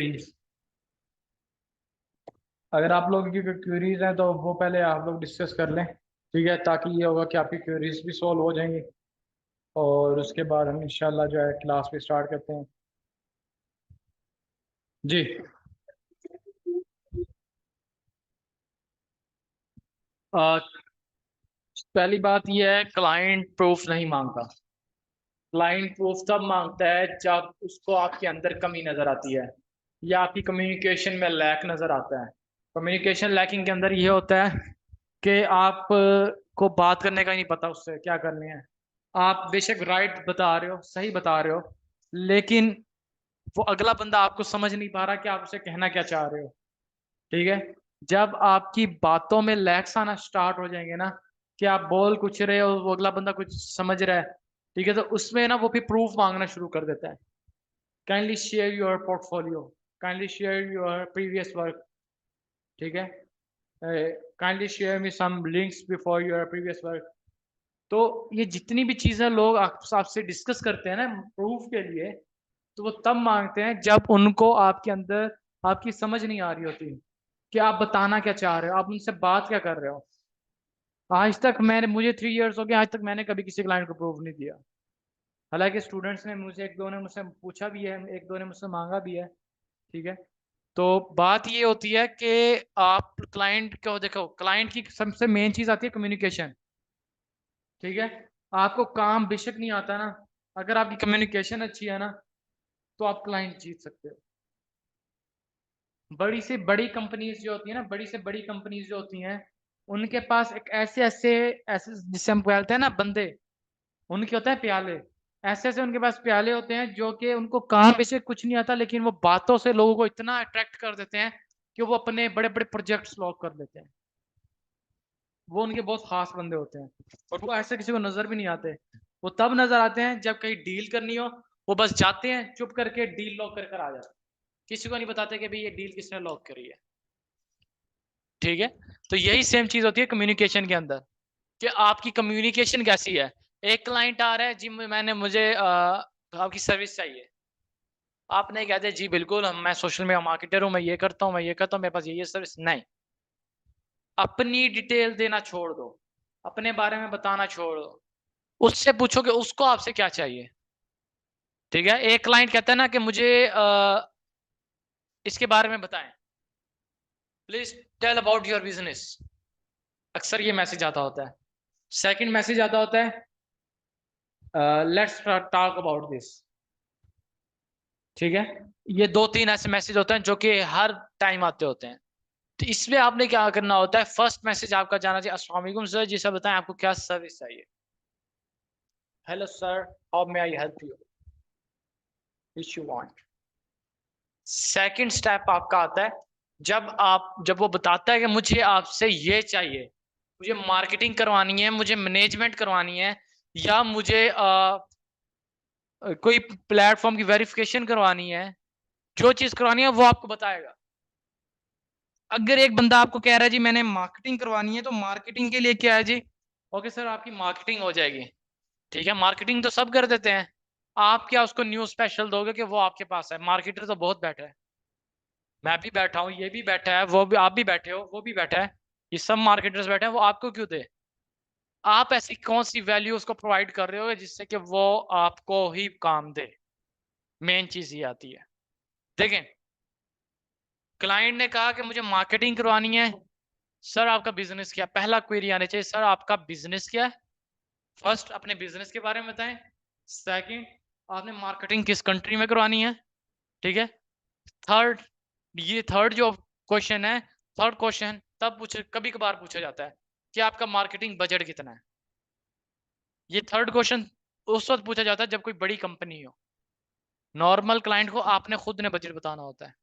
Queries. अगर आप लोगों की क्वेरीज हैं तो वो पहले आप लोग डिस्कस कर लें, ठीक है, ताकि ये होगा कि आपकी क्वेरीज भी सॉल्व हो जाएंगी और उसके बाद हम इंशाल्लाह जो है क्लास भी स्टार्ट करते हैं। जी। आ, पहली बात यह है, क्लाइंट प्रूफ नहीं मांगता। क्लाइंट प्रूफ तब मांगता है जब उसको आपके अंदर कमी नजर आती है या आपकी कम्युनिकेशन में लैक नजर आता है। कम्युनिकेशन लैकिंग के अंदर ये होता है कि आप को बात करने का ही नहीं पता उससे क्या करनी है। आप बेशक राइट बता रहे हो, सही बता रहे हो, लेकिन वो अगला बंदा आपको समझ नहीं पा रहा कि आप उसे कहना क्या चाह रहे हो। ठीक है। जब आपकी बातों में लैक्स आना स्टार्ट हो जाएंगे ना, कि आप बोल कुछ रहे हो, वो अगला बंदा कुछ समझ रहा है, ठीक है, तो उसमें ना वो भी प्रूफ मांगना शुरू कर देता है। Kindly share your portfolio, kindly share your previous work, ठीक है, kindly share me some links before your previous work. तो ये जितनी भी चीजें लोग आपसे डिस्कस करते हैं ना प्रूफ के लिए, तो वो तब मांगते हैं जब उनको आपके अंदर आपकी समझ नहीं आ रही होती कि आप बताना क्या चाह रहे हो, आप उनसे बात क्या कर रहे हो। आज तक मैंने मुझे 3 इयर्स हो गए, आज तक मैंने कभी किसी क्लाइंट को प्रूव नहीं दिया। हालांकि स्टूडेंट्स ने मुझे, एक दो ने मुझसे पूछा भी है, एक दो ने मुझसे मांगा भी है, ठीक है। तो बात ये होती है कि आप क्लाइंट को देखो, क्लाइंट की सबसे मेन चीज आती है कम्युनिकेशन, ठीक है। आपको काम बेशक नहीं आता ना, अगर आपकी कम्युनिकेशन अच्छी है ना, तो आप क्लाइंट जीत सकते हो। बड़ी से बड़ी कंपनीज जो होती है ना, बड़ी से बड़ी कंपनीज जो होती हैं, उनके पास एक ऐसे ऐसे ऐसे जिसे हम बोलते हैं ना बंदे, उनके होते हैं प्याले। ऐसे ऐसे उनके पास प्याले होते हैं जो कि उनको काम वैसे कुछ नहीं आता, लेकिन वो बातों से लोगों को इतना अट्रैक्ट कर देते हैं कि वो अपने बड़े बड़े प्रोजेक्ट्स लॉक कर लेते हैं। वो उनके बहुत खास बंदे होते हैं और वो ऐसे किसी को नजर भी नहीं आते। वो तब नजर आते हैं जब कहीं डील करनी हो, वो बस जाते हैं चुप करके डील लॉक कर कर आ जाते हैं, किसी को नहीं बताते कि भाई ये डील किसने लॉक करी है। ठीक है। तो यही सेम चीज होती है कम्युनिकेशन के अंदर, कि आपकी कम्युनिकेशन कैसी है। एक क्लाइंट आ रहा है जी, मैंने मुझे आपकी सर्विस चाहिए। आप नहीं कहते जी बिल्कुल, हम मैं सोशल मीडिया मार्केटर हूँ, मैं ये करता हूँ, मैं ये करता हूँ, मेरे पास ये सर्विस नहीं। अपनी डिटेल देना छोड़ दो, अपने बारे में बताना छोड़ दो, उससे पूछो कि उसको आपसे क्या चाहिए। ठीक है। एक क्लाइंट कहता है ना कि मुझे इसके बारे में बताएं, please tell about your business. अक्सर ये मैसेज आता होता है। सेकंड मैसेज आता होता है, लेट्स टॉक अबाउट दिस। ठीक है। ये दो तीन ऐसे मैसेज होते हैं जो कि हर टाइम आते होते हैं। तो इसमें आपने क्या करना होता है, फर्स्ट मैसेज आपका जाना चाहिए, अस्सलाम वालेकुम सर, जी सर बताएं आपको क्या सर्विस चाहिए। Hello sir, how may I help you, which you want. Second step आपका आता है, जब वो बताता है कि मुझे आपसे ये चाहिए, मुझे मार्केटिंग करवानी है, मुझे मैनेजमेंट करवानी है, या मुझे कोई प्लेटफॉर्म की वेरिफिकेशन करवानी है, जो चीज करवानी है वो आपको बताएगा। अगर एक बंदा आपको कह रहा है जी मैंने मार्केटिंग करवानी है, तो मार्केटिंग के लिए क्या है जी, ओके सर आपकी मार्केटिंग हो जाएगी। ठीक है, मार्केटिंग तो सब कर देते हैं, आप क्या उसको न्यू स्पेशल दोगे कि वो आपके पास है। मार्केटर तो बहुत बैठा है, मैं भी बैठा हूँ, ये भी बैठा है, वो भी, आप भी बैठे हो, वो भी बैठा है, ये सब मार्केटर्स बैठे हैं, वो आपको क्यों दे। आप ऐसी कौन सी वैल्यू उसको प्रोवाइड कर रहे हो जिससे कि वो आपको ही काम दे। मेन चीज ये आती है। देखें, क्लाइंट ने कहा कि मुझे मार्केटिंग करवानी है, सर आपका बिजनेस क्या, पहला क्वेरी आने चाहिए, सर आपका बिजनेस क्या है। फर्स्ट अपने बिजनेस के बारे में बताएं। सेकंड, आपने मार्केटिंग किस कंट्री में करवानी है। ठीक है। थर्ड, ये थर्ड जो क्वेश्चन है, थर्ड क्वेश्चन तब पूछे, कभी कभार पूछा जाता है कि आपका मार्केटिंग बजट कितना है। ये थर्ड क्वेश्चन उस वक्त पूछा जाता है जब कोई बड़ी कंपनी हो। नॉर्मल क्लाइंट को आपने खुद ने बजट बताना होता है।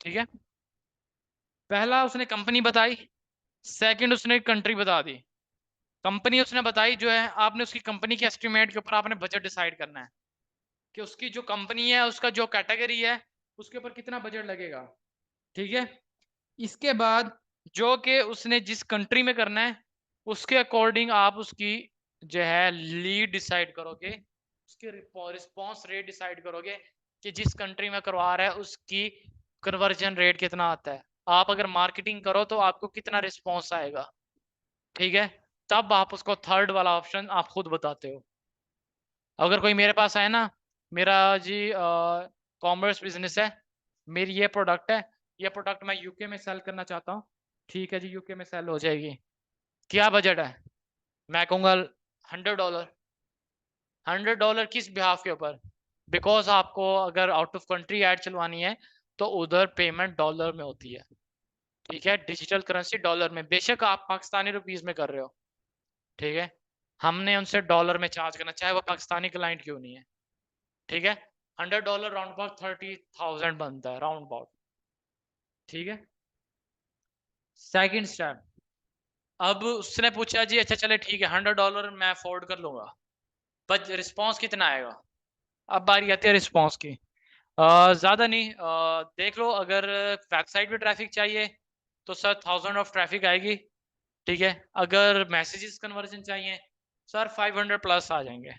ठीक है। पहला उसने कंपनी बताई, सेकंड उसने कंट्री बता दी। कंपनी उसने बताई जो है, आपने उसकी कंपनी के एस्टिमेट के ऊपर आपने बजट डिसाइड करना है कि उसकी जो कंपनी है, उसका जो कैटेगरी है, उसके ऊपर कितना बजट लगेगा। ठीक है। इसके बाद जो कि उसने जिस कंट्री में करना है, उसके अकॉर्डिंग आप उसकी जो है लीड डिसाइड करोगे, उसके रिस्पॉन्स रेट डिसाइड करोगे कि जिस कंट्री में करवा रहा है उसकी कन्वर्जन रेट कितना आता है, आप अगर मार्केटिंग करो तो आपको कितना रिस्पॉन्स आएगा, ठीक है, तब आप उसको थर्ड वाला ऑप्शन आप खुद बताते हो। अगर कोई मेरे पास आए ना, मेरा जी कॉमर्स बिजनेस है, मेरी ये प्रोडक्ट है, ये प्रोडक्ट मैं यूके में सेल करना चाहता हूँ, ठीक है जी, यूके में सेल हो जाएगी, क्या बजट है, मैं कहूँगा $100। $100 किस बिहाफ के ऊपर, बिकॉज आपको अगर आउट ऑफ कंट्री ऐड चलवानी है तो उधर पेमेंट डॉलर में होती है, ठीक है, डिजिटल करेंसी डॉलर में, बेशक आप पाकिस्तानी रुपीस में कर रहे हो, ठीक है, हमने उनसे डॉलर में चार्ज करना, चाहे वो पाकिस्तानी क्लाइंट क्यों नहीं है, ठीक है। $100 राउंड अबाउट 30,000 बनता है राउंड अबाउट, ठीक है। सेकंड स्टेप, अब उसने पूछा जी अच्छा चले ठीक है $100 मैं अफोर्ड कर लूंगा, बट रिस्पॉन्स कितना आएगा, अब बारी आती है रिस्पॉन्स की। ज़्यादा नहीं, देख लो अगर वेबसाइट पे ट्रैफिक चाहिए तो सर 1000 ऑफ ट्रैफिक आएगी, ठीक है, अगर मैसेजेस कन्वर्जन चाहिए सर 500 प्लस आ जाएंगे,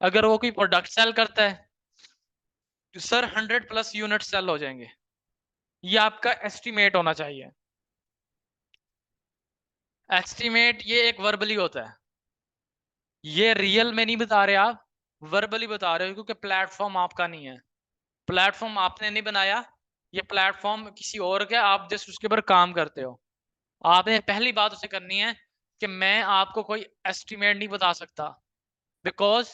अगर वो कोई प्रोडक्ट सेल करता है तो सर 100 प्लस यूनिट सेल हो जाएंगे, ये आपका एस्टिमेट होना चाहिए। एस्टिमेट ये एक वर्बली होता है, ये रियल में नहीं बता रहे आप, वर्बली बता रहे हो, क्योंकि प्लेटफॉर्म आपका नहीं है, प्लेटफॉर्म आपने नहीं बनाया, ये प्लेटफॉर्म किसी और का, आप जस्ट उसके ऊपर काम करते हो। आपने पहली बात उसे करनी है कि मैं आपको कोई एस्टिमेट नहीं बता सकता, बिकॉज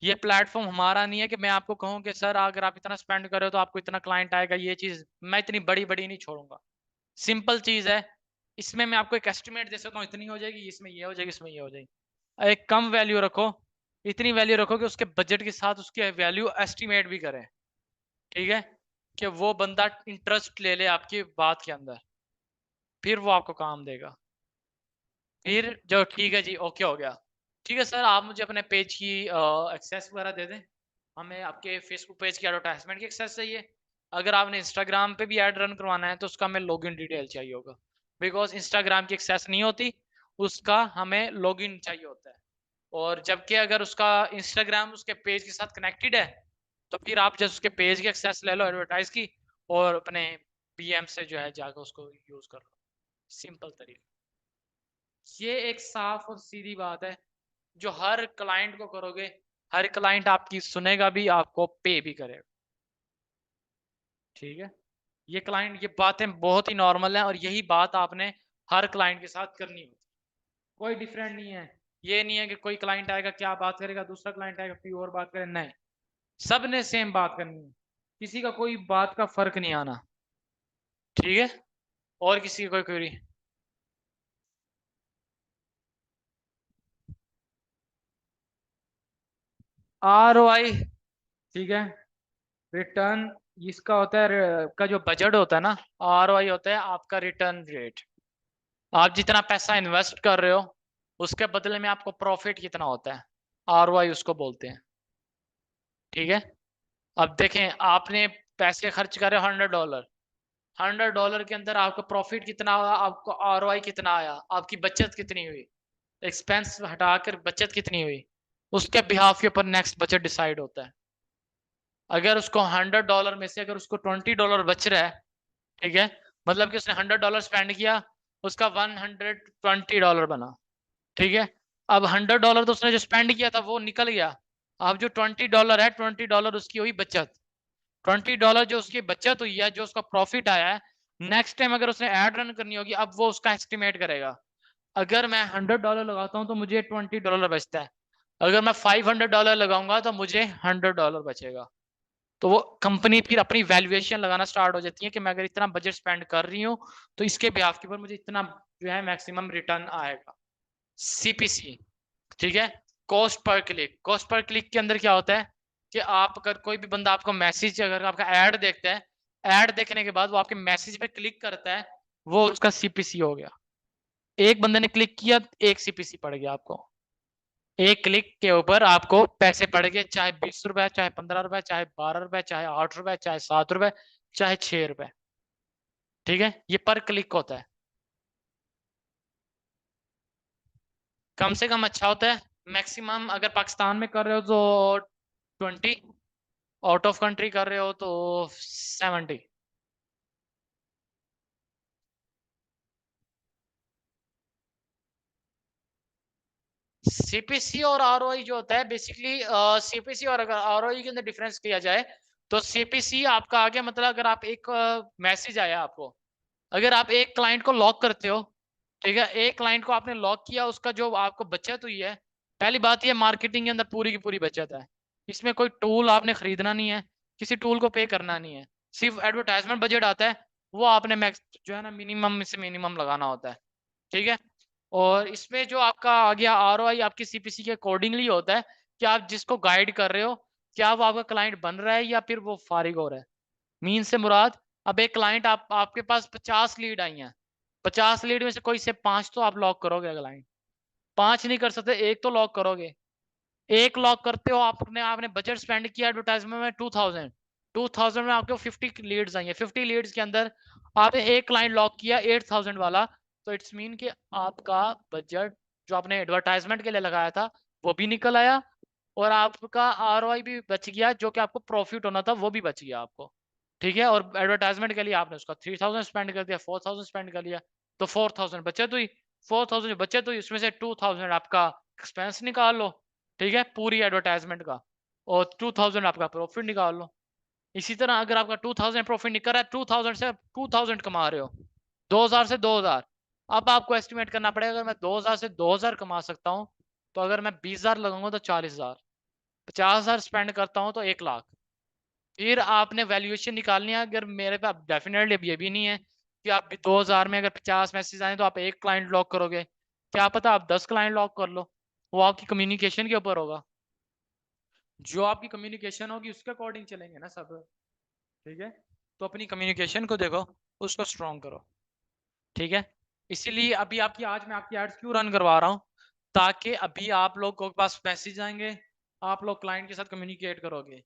ये प्लेटफॉर्म हमारा नहीं है कि मैं आपको कहूँ कि सर अगर आप इतना स्पेंड कर रहे हो तो आपको इतना क्लाइंट आएगा, ये चीज़ मैं इतनी बड़ी बड़ी नहीं छोड़ूंगा, सिंपल चीज़ है, इसमें मैं आपको एक एस्टिमेट दे सकता हूँ, इतनी हो जाएगी, इसमें ये हो जाएगी, इसमें ये हो जाएगी, एक कम वैल्यू रखो, इतनी वैल्यू रखो कि उसके बजट के साथ उसकी वैल्यू एस्टिमेट भी करे, ठीक है, कि वो बंदा इंटरेस्ट ले ले आपकी बात के अंदर, फिर वो आपको काम देगा, फिर जो ठीक है जी ओके हो गया, ठीक है सर आप मुझे अपने पेज की एक्सेस वगैरह दे दें, हमें आपके फेसबुक पेज की एडवर्टाइजमेंट की एक्सेस चाहिए, अगर आपने इंस्टाग्राम पे भी ऐड रन करवाना है तो उसका हमें लॉगिन डिटेल चाहिए होगा, बिकॉज इंस्टाग्राम की एक्सेस नहीं होती, उसका हमें लॉगिन चाहिए होता है, और जबकि अगर उसका इंस्टाग्राम उसके पेज के साथ कनेक्टेड है तो फिर आप जस्ट उसके पेज की एक्सेस ले लो एडवर्टाइज की, और अपने पीएम से जो है जाकर उसको यूज कर लो, सिंपल तरीका, ये एक साफ और सीधी बात है जो हर क्लाइंट को करोगे, हर क्लाइंट आपकी सुनेगा भी, आपको पे भी करेगा, ठीक है, ये क्लाइंट, ये बातें बहुत ही नॉर्मल है और यही बात आपने हर क्लाइंट के साथ करनी होती है, कोई डिफरेंट नहीं है, ये नहीं है कि कोई क्लाइंट आएगा क्या बात करेगा, दूसरा क्लाइंट आएगा कोई और बात करेगा, नहीं, सब ने सेम बात करनी है, किसी का कोई बात का फर्क नहीं आना, ठीक है, और किसी की कोई क्वेरी, ROI, ठीक है, रिटर्न, इसका होता है का जो बजट होता है ना, ROI होता है आपका रिटर्न रेट, आप जितना पैसा इन्वेस्ट कर रहे हो उसके बदले में आपको प्रॉफिट कितना होता है, ROI उसको बोलते हैं, ठीक है। अब देखें आपने पैसे खर्च करे $100, $100 के अंदर आपका प्रॉफिट कितना हुआ, आपको ROI कितना आया, आपकी बचत कितनी हुई, एक्सपेंस हटाकर बचत कितनी हुई, उसके बिहाफ के ऊपर नेक्स्ट बजट डिसाइड होता है, अगर उसको $100 में से अगर उसको $20 बच रहा है, ठीक है, मतलब कि उसने $100 स्पेंड किया, उसका $120 बना, ठीक है, अब $100 तो उसने जो स्पेंड किया था वो निकल गया, अब जो $20 है, $20 उसकी हुई बचत, $20 जो उसकी बचत हुई है, जो उसका प्रॉफिट आया है, नेक्स्ट टाइम अगर उसने एड रन करनी होगी अब वो उसका एस्टिमेट करेगा, अगर मैं $100 लगाता हूँ तो मुझे $20 बचता है, अगर मैं $500 लगाऊंगा तो मुझे $100 बचेगा, तो वो कंपनी फिर अपनी वैल्यूएशन लगाना स्टार्ट हो जाती है कि मैं अगर इतना बजट स्पेंड कर रही हूँ तो इसके बिहाफ के ऊपर मुझे इतना जो है मैक्सिमम रिटर्न आएगा, CPC, ठीक है, cost per click, cost per click के अंदर क्या होता है कि आप अगर कोई भी बंदा आपको मैसेज, अगर आपका ऐड देखता है, ऐड देखने के बाद वो आपके मैसेज पे क्लिक करता है, वो उसका CPC हो गया, एक बंदे ने क्लिक किया, एक CPC पड़ गया आपको, एक क्लिक के ऊपर आपको पैसे पड़ गए, चाहे ₹20, चाहे ₹15, चाहे ₹12, चाहे ₹8, चाहे ₹7, चाहे ₹6, ठीक है, ये पर क्लिक होता है, कम से कम अच्छा होता है, मैक्सिमम अगर पाकिस्तान में कर रहे हो तो 20, आउट ऑफ कंट्री कर रहे हो तो 70। सीपीसी और आरओआई जो होता है बेसिकली, सीपीसी और अगर आरओआई के अंदर डिफरेंस किया जाए तो सीपीसी आपका आ गया, मतलब अगर आप एक मैसेज आया आपको, अगर आप एक क्लाइंट को लॉक करते हो, ठीक है, एक क्लाइंट को आपने लॉक किया, उसका जो आपको बचत हुई है, पहली बात ये मार्केटिंग के अंदर पूरी की पूरी बचत है। इसमें कोई टूल आपने खरीदना नहीं है, किसी टूल को पे करना नहीं है, सिर्फ एडवर्टाइजमेंट बजट आता है, वो आपने मैक्स जो है ना मिनिमम से मिनिमम लगाना होता है। ठीक है। और इसमें जो आपका आ गया आरओआई आपकी सीपीसी के अकॉर्डिंगली होता है कि आप जिसको गाइड कर रहे हो, क्या वो आपका क्लाइंट बन रहा है या फिर वो फारिग हो रहा है। मीन से मुराद, अब एक क्लाइंट आपके पास 50 लीड आई हैं, 50 लीड में से कोई से 5 तो आप लॉक करोगे, क्लाइंट 5 नहीं कर सकते, एक तो लॉक करोगे। एक लॉक करते हो, आपने आपने बजट स्पेंड किया एडवर्टाइजमेंट में 2000, 2000 में आपको 50 लीड्स आई है, 50 लीड्स के अंदर आपने एक क्लाइंट लॉक किया 8000 वाला, तो इट्स मीन कि आपका बजट जो आपने एडवर्टाइजमेंट के लिए लगाया था वो भी निकल आया, और आपका आरओआई भी बच गया, जो कि आपको प्रॉफिट होना था वो भी बच गया आपको। ठीक है। और एडवर्टाइजमेंट के लिए आपने उसका 3000 स्पेंड कर दिया, 4000 स्पेंड कर लिया, तो 4000 बचत हुई। 4000 बचत हुई, उसमें से 2000 आपका एक्सपेंस निकाल लो, ठीक है, पूरी एडवर्टाइजमेंट का, और 2000 आपका प्रॉफिट निकाल लो। इसी तरह अगर आपका 2000 प्रॉफिट निकल रहा है, 2000 से 2000 कमा रहे हो, 2000 से 2000, अब आपको एस्टिमेट करना पड़ेगा, अगर मैं 2000 से 2000 कमा सकता हूँ, तो अगर मैं 20,000 लगाऊंगा तो 40,000, 50,000 स्पेंड करता हूँ तो 1 लाख। फिर आपने वैल्यूएशन निकालनी है, अगर मेरे पास डेफिनेटली अब ये भी नहीं है कि आप 2000 में अगर 50 मैसेज आए तो आप एक क्लाइंट लॉक करोगे, क्या पता आप 10 क्लाइंट लॉक कर लो, वो आपकी कम्युनिकेशन के ऊपर होगा, जो आपकी कम्युनिकेशन होगी उसके अकॉर्डिंग चलेंगे ना सब। ठीक है। तो अपनी कम्युनिकेशन को देखो, उसको स्ट्रॉन्ग करो। ठीक है। इसीलिए अभी आपकी आज मैं आपकी एड्स क्यों रन करवा रहा हूँ, ताकि अभी आप लोगों के पास मैसेज आएंगे, आप लोग क्लाइंट के साथ कम्युनिकेट करोगे।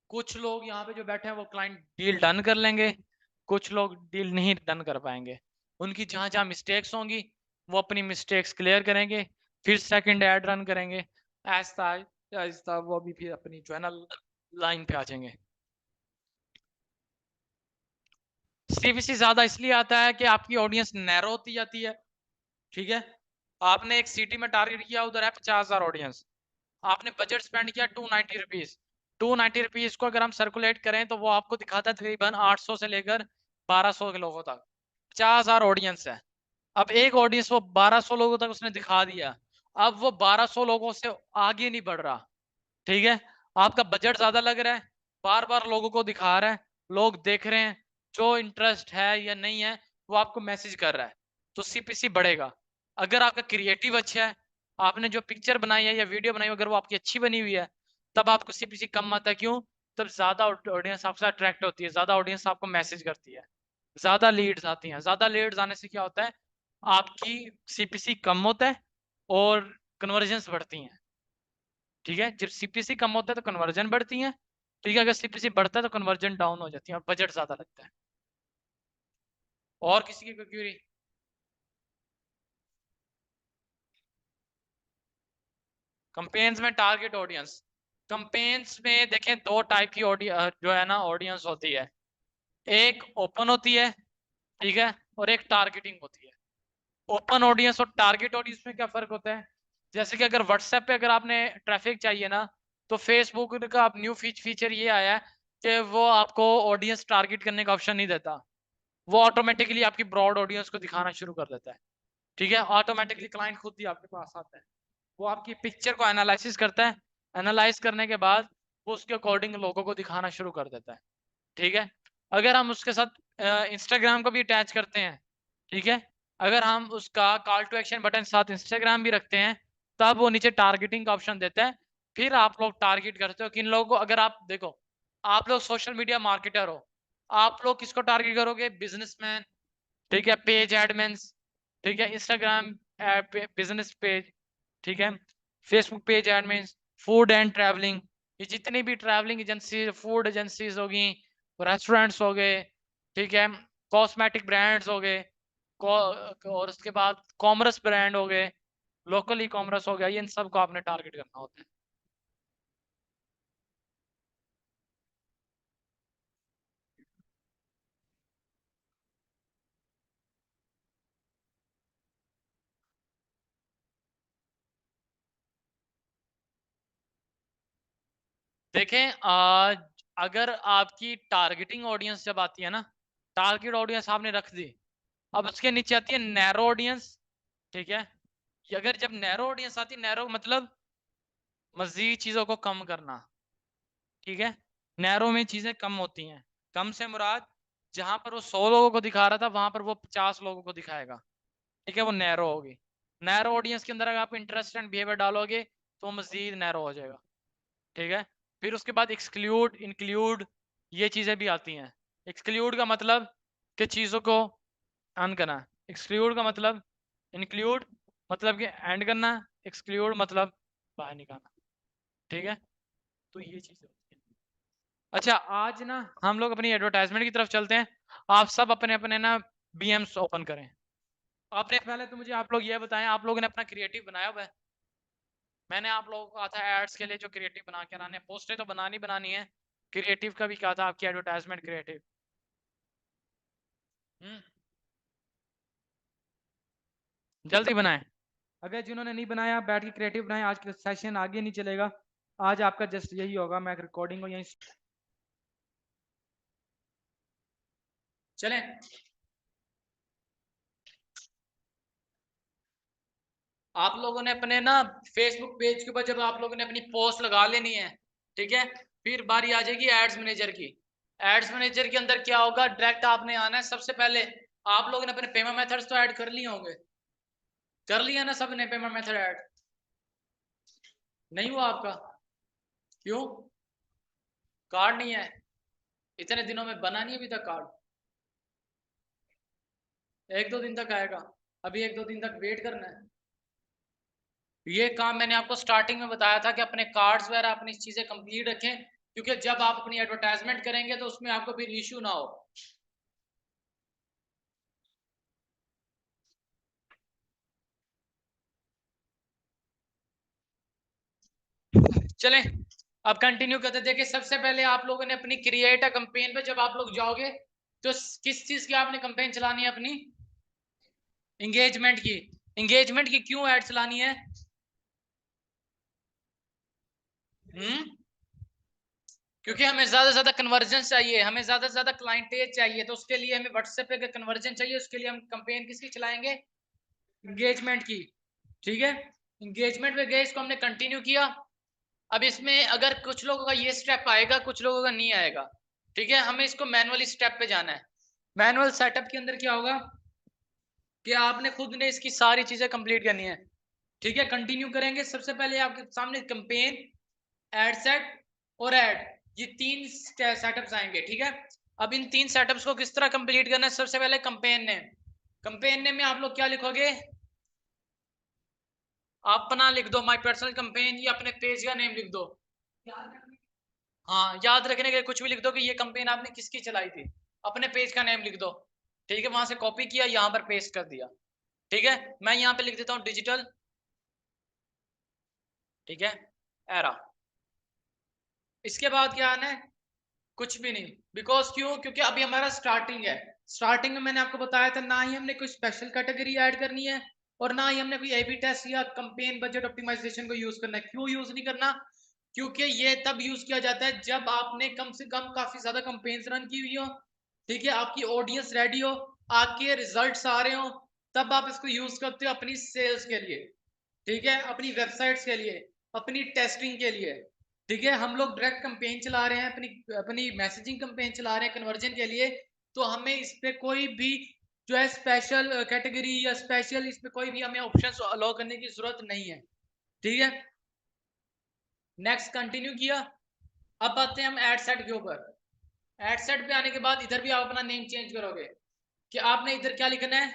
कुछ लोग यहाँ पे जो बैठे हैं वो क्लाइंट डील डन कर लेंगे, कुछ लोग डील नहीं डन कर पाएंगे। उनकी जहां जहां मिस्टेक्स होंगी वो अपनी मिस्टेक्स क्लियर करेंगे, फिर सेकंड ऐड रन करेंगे, ऐसा ऐसा वो भी फिर अपनी जो है ना लाइन पे आ जाएंगे। सीवीसी ज्यादा इसलिए आता है कि आपकी ऑडियंस नैरो होती जाती है। ठीक है। आपने एक सिटी में टारगेट किया, उधर है 50,000 ऑडियंस, आपने बजट स्पेंड किया 290 रुपीज, 290 रुपीज को अगर हम सर्कुलेट करें तो वो आपको दिखाता है तकरीबन 800 से लेकर 1200 के लोगों तक, 50,000 ऑडियंस है। अब एक ऑडियंस वो 1200 लोगों तक उसने दिखा दिया, अब वो 1200 लोगों से आगे नहीं बढ़ रहा। ठीक है। आपका बजट ज्यादा लग रहा है, बार बार लोगों को दिखा रहा है, लोग देख रहे हैं, जो इंटरेस्ट है या नहीं है वो आपको मैसेज कर रहा है, तो सीपीसी बढ़ेगा। अगर आपका क्रिएटिव अच्छा है, आपने जो पिक्चर बनाई है या वीडियो बनाई है अगर वो आपकी अच्छी बनी हुई है, तब आपको सीपीसी कम आता है। क्यों? तब ज्यादा ऑडियंस आपसे अट्रैक्ट होती है, ज्यादा ऑडियंस आपको मैसेज करती है, ज्यादा लीड्स आती हैं। ज्यादा लीड्स आने से क्या होता है, आपकी सीपीसी कम होता है और कन्वर्जेंस बढ़ती हैं। ठीक है। जब सीपीसी कम होता है तो कन्वर्जन बढ़ती है, ठीक है, अगर सीपीसी बढ़ता है तो कन्वर्जन डाउन हो जाती है और बजट ज्यादा लगता है। और किसी की कोई क्यूरी? कंपेन्स में टारगेट ऑडियंस, कंपेन्स में देखें दो टाइप की ऑडियंस जो है ना ऑडियंस होती है, एक ओपन होती है, ठीक है, और एक टारगेटिंग होती है। ओपन ऑडियंस और टारगेट ऑडियंस में क्या फर्क होता है, जैसे कि अगर व्हाट्सएप पे अगर आपने ट्रैफिक चाहिए ना, तो फेसबुक का अब न्यू फीचर ये आया है कि वो आपको ऑडियंस टारगेट करने का ऑप्शन नहीं देता, वो ऑटोमेटिकली आपकी ब्रॉड ऑडियंस को दिखाना शुरू कर देता है। ठीक है। ऑटोमेटिकली क्लाइंट खुद ही आपके पास आता है, वो आपकी पिक्चर को एनालिसिस करता है, एनालाइज करने के बाद वो उसके अकॉर्डिंग लोगों को दिखाना शुरू कर देता है। ठीक है। अगर हम उसके साथ इंस्टाग्राम को भी अटैच करते हैं, ठीक है, अगर हम उसका कॉल टू एक्शन बटन साथ इंस्टाग्राम भी रखते हैं, तब वो नीचे टारगेटिंग का ऑप्शन देता है। फिर आप लोग टारगेट करते हो किन लोगों को, अगर आप देखो, आप लोग सोशल मीडिया मार्केटर हो, आप लोग किसको टारगेट करोगे, बिजनेसमैन, ठीक है, पेज एडमिन्स, ठीक है, इंस्टाग्राम बिजनेस पेज, ठीक है, Facebook page admins, food and travelling, ये जितनी भी ट्रैवलिंग एजेंसी फूड एजेंसीज होगी, रेस्टोरेंट्स हो गए, ठीक है, कॉस्मेटिक ब्रांड्स हो गए, और उसके बाद कॉमर्स ब्रांड हो गए, लोकल ई कॉमर्स हो गया, इन सब को आपने टारगेट करना होता है। देखें, आज अगर आपकी टारगेटिंग ऑडियंस जब आती है ना, टारगेट ऑडियंस आपने रख दी, अब उसके नीचे आती है नैरो ऑडियंस, ठीक है। कि अगर जब नैरो ऑडियंस आती है, नैरो मतलब मजीद चीजों को कम करना, ठीक है। नैरो में चीजें कम होती हैं, कम से मुराद जहां पर वो 100 लोगों को दिखा रहा था वहां पर वो 50 लोगों को दिखाएगा, ठीक है। वो नैरो होगी। नैरो ऑडियंस के अंदर अगर आप इंटरेस्ट एंड बिहेवियर डालोगे तो वो मजीद नैरो हो जाएगा, ठीक है। फिर उसके बाद एक्सक्लूड, इंक्लूड, ये चीजें भी आती हैं। एक्सक्लूड का मतलब कि चीजों को अन करना, एक्सक्लूड का मतलब, इंक्लूड मतलब कि एंड करना, एक्सक्लूड मतलब बाहर निकालना, ठीक है। तो ये चीजें होती हैं। अच्छा, आज ना हम लोग अपनी एडवर्टाइजमेंट की तरफ चलते हैं। आप सब अपने अपने ना बीएम्स ओपन करें। आपने पहले तो मुझे आप लोग ये बताएं, आप लोगों ने अपना क्रिएटिव बनाया हुआ है? मैंने आप लोगों को कहा था एड्स के लिए जो क्रिएटिव बना के लाने, पोस्टें तो बनानी है, क्रिएटिव का भी कहा था, आपकी एडवर्टाइजमेंट क्रिएटिव। जल्दी बनाएं। अगर जिन्होंने नहीं बनाया बैठ के क्रिएटिव बनाएं, आज का सेशन आगे नहीं चलेगा। आज आपका जस्ट यही होगा, मैं रिकॉर्डिंग को यहीं चलें। आप लोगों ने अपने ना फेसबुक पेज के ऊपर जब आप लोगों ने अपनी पोस्ट लगा लेनी है, ठीक है, फिर बारी आ जाएगी एड्स मैनेजर की। एड्स मैनेजर के अंदर क्या होगा, डायरेक्ट आपने आना है। सबसे पहले आप लोगों ने अपने पेमेंट मेथड्स तो ऐड कर लिए होंगे, कर लिया ना सबने पेमेंट मेथड ऐड? नहीं हुआ आपका? क्यों? कार्ड नहीं है? इतने दिनों में बना नहीं अभी तक कार्ड? एक दो दिन तक आएगा, अभी एक दो दिन तक वेट करना है। ये काम मैंने आपको स्टार्टिंग में बताया था कि अपने कार्ड्स वगैरह अपनी चीजें कंप्लीट रखें, क्योंकि जब आप अपनी एडवर्टाइजमेंट करेंगे तो उसमें आपको फिर इश्यू ना हो। चलें, अब कंटिन्यू करते। देखिए, सबसे पहले आप लोगों ने अपनी क्रिएट अ कैंपेन पे जब आप लोग जाओगे तो किस चीज की आपने कैंपेन चलानी है? अपनी एंगेजमेंट की। एंगेजमेंट की क्यों ऐड चलानी है? क्योंकि हमें ज्यादा से ज्यादा कन्वर्जन चाहिए, हमें ज्यादा से ज्यादा क्लाइंटेज चाहिए, तो उसके लिए हमें व्हाट्सएप पे कन्वर्जन चाहिए। उसके लिए हम कैंपेन किसकी चलाएंगे? एंगेजमेंट की, ठीक है। एंगेजमेंट पे गए, इसको हमने कंटिन्यू किया। अब इसमें अगर कुछ लोगों का ये स्टेप आएगा, कुछ लोगों का नहीं आएगा, ठीक है। हमें इसको मैनुअली स्टेप पे जाना है। मैनुअल सेटअप के अंदर क्या होगा कि आपने खुद ने इसकी सारी चीजें कंप्लीट करनी है, ठीक है। कंटिन्यू करेंगे। सबसे पहले आपके सामने कैंपेन, एड सेट और एड, ये तीन सेटअप्स आएंगे, ठीक है। अब इन तीन सेटअप्स को किस तरह कंप्लीट करना है? सबसे पहले कैंपेन नेम। कैंपेन नेम में आप लोग क्या लिखोगे? आप अपना लिख दो, माय पर्सनल कैंपेन, या अपने पेज का नेम लिख दो। हाँ, याद रखने के लिए कुछ भी लिख दो कि ये कैंपेन आपने किसकी चलाई थी। अपने पेज का नेम लिख दो, ठीक है। वहां से कॉपी किया, यहाँ पर पेस्ट कर दिया, ठीक है। मैं यहाँ पे लिख देता हूँ डिजिटल, ठीक है, एरा। इसके बाद क्या आना है? कुछ भी नहीं। बिकॉज क्यों? क्योंकि अभी हमारा स्टार्टिंग है। स्टार्टिंग में मैंने आपको बताया था, ना ही हमने कोई स्पेशल कैटेगरी ऐड करनी है और ना ही हमने कोई एबी टेस्ट या कंपेन बजट ऑप्टिमाइजेशन को यूज करना है। क्यों यूज नहीं करना? क्योंकि ये तब यूज किया जाता है जब आपने कम से कम काफी ज्यादा कंपेन्स रन की हुई हो, ठीक है, आपकी ऑडियंस रेडी हो, आपके रिजल्ट्स आ रहे हो, तब आप इसको यूज करते हो अपनी सेल्स के लिए, ठीक है, अपनी वेबसाइट्स के लिए, अपनी टेस्टिंग के लिए, ठीक है। हम लोग डायरेक्ट कैंपेन चला रहे हैं, अपनी अपनी मैसेजिंग कैंपेन चला रहे हैं कन्वर्जन के लिए, तो हमें इस पे कोई भी जो है स्पेशल कैटेगरी या स्पेशल इस पे कोई भी हमें ऑप्शंस अलाउ करने की जरूरत नहीं है, ठीक है। नेक्स्ट कंटिन्यू किया। अब आते हैं हम एड सेट के ऊपर। एड सेट पे आने के बाद इधर भी आप अपना नेम चेंज करोगे कि आपने इधर क्या लिखना है?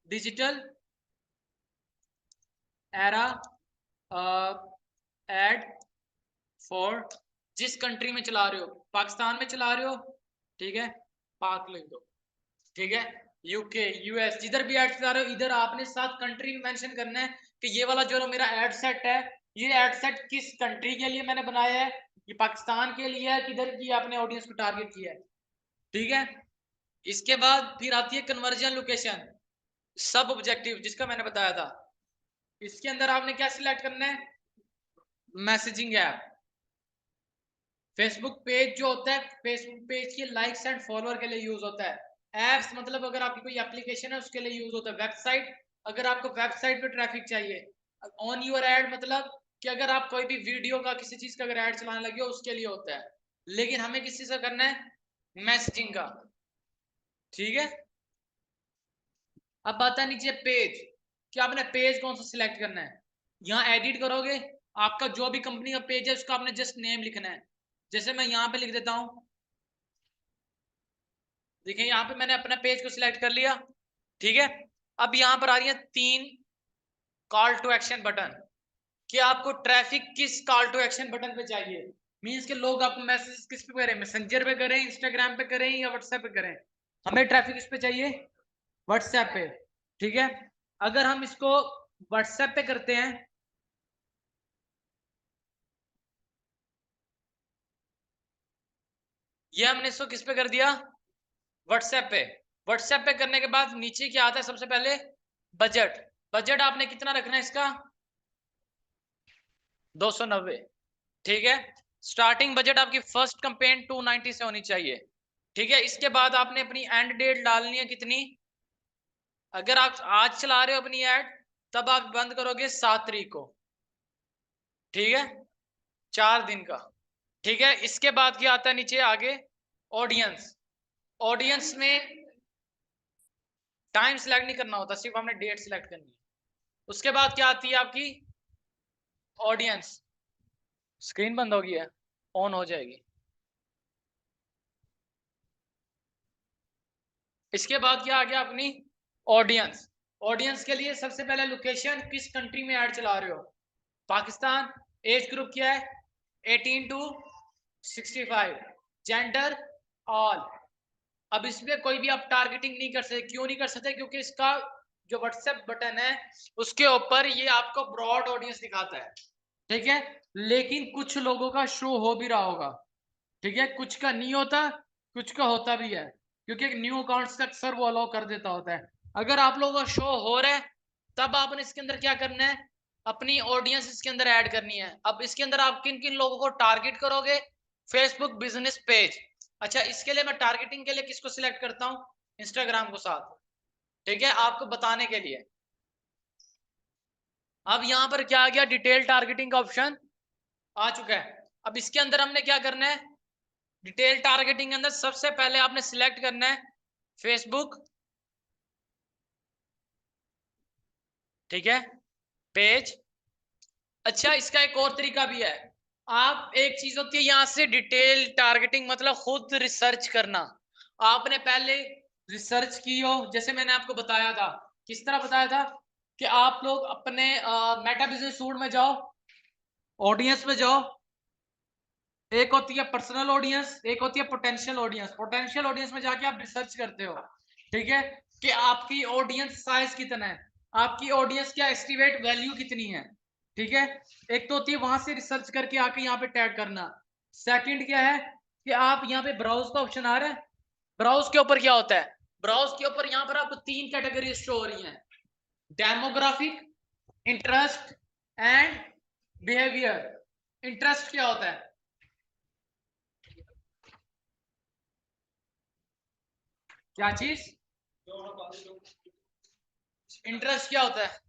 डिजिटल एरा एड फॉर, जिस कंट्री में चला रहे हो, पाकिस्तान में चला रहे हो, ठीक है, पाक लिख दो, ठीक है। यूके, यूएस, जिधर भी एड चला रहे हो, इधर आपने साथ कंट्री मेंशन करना है कि ये वाला जो मेरा एड सेट है, ये एड सेट किस कंट्री के लिए मैंने बनाया है, ये पाकिस्तान के लिए है, किधर की आपने ऑडियंस को टारगेट किया है, ठीक है। इसके बाद फिर आती है कन्वर्जन लोकेशन, सब ऑब्जेक्टिव जिसका मैंने बताया था। इसके अंदर आपने क्या सिलेक्ट करना है? मैसेजिंग ऐप, फेसबुक पेज जो होता है, फेसबुक पेज की लाइक्स एंड फॉलोअर के लिए यूज होता है। एप्स मतलब अगर आपकी कोई एप्लीकेशन है उसके लिए यूज होता है। वेबसाइट, अगर आपको वेबसाइट पे ट्रैफिक चाहिए। ऑन यूर एड मतलब कि अगर आप कोई भी वीडियो का किसी चीज का अगर एड चलाने लगे हो उसके लिए होता है। लेकिन हमें किस चीज का करना है? मैसेजिंग का। ठीक है, अब आता है नीचे पेज, कि आपने पेज कौन सा सिलेक्ट करना है। यहाँ एडिट करोगे, आपका जो भी कंपनी का पेज है उसका आपने जस्ट नेम लिखना है। जैसे मैं यहाँ पे लिख देता हूं, देखिए यहाँ पे मैंने अपना पेज को सिलेक्ट कर लिया। ठीक है, अब यहाँ पर आ रही है 3 कॉल टू एक्शन बटन, कि आपको ट्रैफिक किस कॉल टू एक्शन बटन पे चाहिए। मींस के लोग आपको मैसेज किस पे करें, मैसेंजर पे करें, इंस्टाग्राम पे करें या व्हाट्सएप पे करें। हमें ट्रैफिक किस पे चाहिए? व्हाट्सएप पे। ठीक है, अगर हम इसको व्हाट्सएप पे करते हैं, ये हमने इसको किस पे कर दिया? व्हाट्सएप पे। व्हाट्सएप पे करने के बाद नीचे क्या आता है? सबसे पहले बजट। बजट आपने कितना रखना है इसका? 290। ठीक है, स्टार्टिंग बजट आपकी फर्स्ट कंपेन 290 से होनी चाहिए। ठीक है, इसके बाद आपने अपनी एंड डेट डालनी है कितनी? अगर आप आज चला रहे हो अपनी एड, तब आप बंद करोगे 7 तारीख को। ठीक है, 4 दिन का। ठीक है, इसके बाद क्या आता है नीचे आगे? ऑडियंस। ऑडियंस में टाइम सिलेक्ट नहीं करना होता, सिर्फ हमने डेट सिलेक्ट करनी है। उसके बाद क्या आती है आपकी? ऑडियंस। स्क्रीन बंद होगी है, ऑन हो जाएगी। इसके बाद क्या आ गया अपनी? ऑडियंस। ऑडियंस के लिए सबसे पहले लोकेशन, किस कंट्री में ऐड चला रहे हो? पाकिस्तान। एज ग्रुप क्या है? 18 टू 65। Gender all. अब इसमें कोई भी आप टारगेटिंग नहीं कर सकते। क्यों नहीं कर सकते? क्योंकि इसका जो व्हाट्सएप बटन है उसके ऊपर ये आपको ब्रॉड ऑडियंस दिखाता है। ठीक है, लेकिन कुछ लोगों का शो हो भी रहा होगा। ठीक है, कुछ का नहीं होता, कुछ का होता भी है, क्योंकि न्यू अकाउंट्स का अक्सर वो अलाउ कर देता होता है। अगर आप लोगों का शो हो रहा है, तब आपने इसके अंदर क्या करना है? अपनी ऑडियंस इसके अंदर ऐड करनी है। अब इसके अंदर आप किन किन लोगों को टारगेट करोगे? Facebook business page. अच्छा, इसके लिए मैं टारगेटिंग के लिए किसको सिलेक्ट करता हूं? इंस्टाग्राम को साथ। ठीक है, आपको बताने के लिए। अब यहां पर क्या आ गया? डिटेल टारगेटिंग का ऑप्शन आ चुका है। अब इसके अंदर हमने क्या करना है? डिटेल टारगेटिंग के अंदर सबसे पहले आपने सिलेक्ट करना है फेसबुक। ठीक है, पेज। अच्छा, इसका एक और तरीका भी है। आप, एक चीज होती है यहां से डिटेल टारगेटिंग मतलब खुद रिसर्च करना। आपने पहले रिसर्च की हो, जैसे मैंने आपको बताया था। किस तरह बताया था? कि आप लोग अपने मेटा बिजनेस सूट में जाओ, ऑडियंस में जाओ। एक होती है पर्सनल ऑडियंस, एक होती है पोटेंशियल ऑडियंस। पोटेंशियल ऑडियंस में जाके आप रिसर्च करते हो। ठीक है, कि आपकी ऑडियंस साइज कितना है, आपकी ऑडियंस क्या एस्टिमेट वैल्यू कितनी है। ठीक है, एक तो होती है वहां से रिसर्च करके आके यहाँ पे टैग करना। सेकंड क्या है? कि आप यहाँ पे ब्राउज का ऑप्शन आ रहा है। ब्राउज के ऊपर क्या होता है? ब्राउज के ऊपर यहाँ पर आपको 3 कैटेगरी शो हो रही हैं: demographic, interest and behaviour. Interest क्या होता है? क्या चीज? इंटरेस्ट क्या होता है?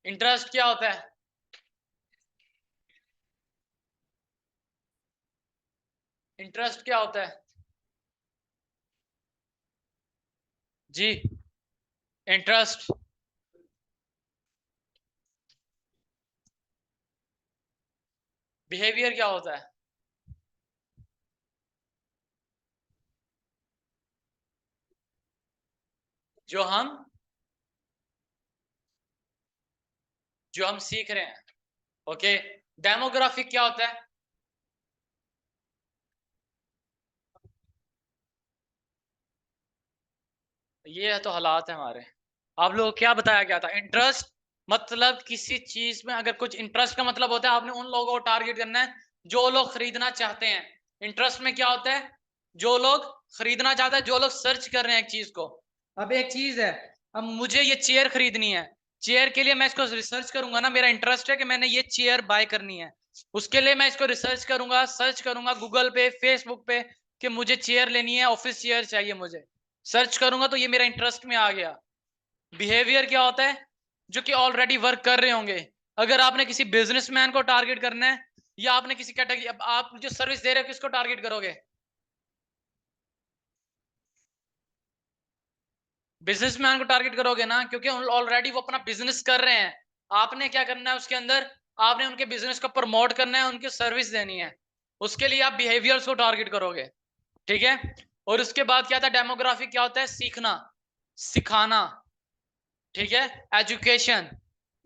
इंटरेस्ट क्या होता है? इंटरेस्ट क्या होता है जी? इंटरेस्ट। बिहेवियर क्या होता है? जो हम सीख रहे हैं। ओके, डेमोग्राफिक क्या होता है? ये तो हालात है हमारे। आप लोगों को क्या बताया गया था? इंटरेस्ट मतलब किसी चीज में अगर कुछ इंटरेस्ट का मतलब होता है आपने उन लोगों को टारगेट करना है जो लोग खरीदना चाहते हैं। इंटरेस्ट में क्या होता है? जो लोग खरीदना चाहते हैं, जो लोग सर्च कर रहे हैं एक चीज को। अब एक चीज है, अब मुझे ये चेयर खरीदनी है, चेयर के लिए मैं इसको रिसर्च करूंगा ना, मेरा इंटरेस्ट है कि मैंने ये चेयर बाय करनी है, उसके लिए मैं इसको रिसर्च करूंगा, सर्च करूंगा गूगल पे, फेसबुक पे कि मुझे चेयर लेनी है, ऑफिस चेयर चाहिए मुझे, सर्च करूंगा तो ये मेरा इंटरेस्ट में आ गया। बिहेवियर क्या होता है? जो कि ऑलरेडी वर्क कर रहे होंगे। अगर आपने किसी बिजनेसमैन को टारगेट करना है या आपने किसी कैटेगरी, अब आप जो सर्विस दे रहे हो किसको टारगेट करोगे? बिजनेसमैन को टारगेट करोगे ना, क्योंकि ऑलरेडी वो अपना बिजनेस कर रहे हैं। आपने क्या करना है उसके अंदर? आपने उनके बिजनेस को प्रमोट करना है, उनकी सर्विस देनी है, उसके लिए आप बिहेवियर्स को टारगेट करोगे। ठीक है। और उसके बाद क्या था? डेमोग्राफिक क्या होता है? सीखना, सिखाना। ठीक है। एजुकेशन,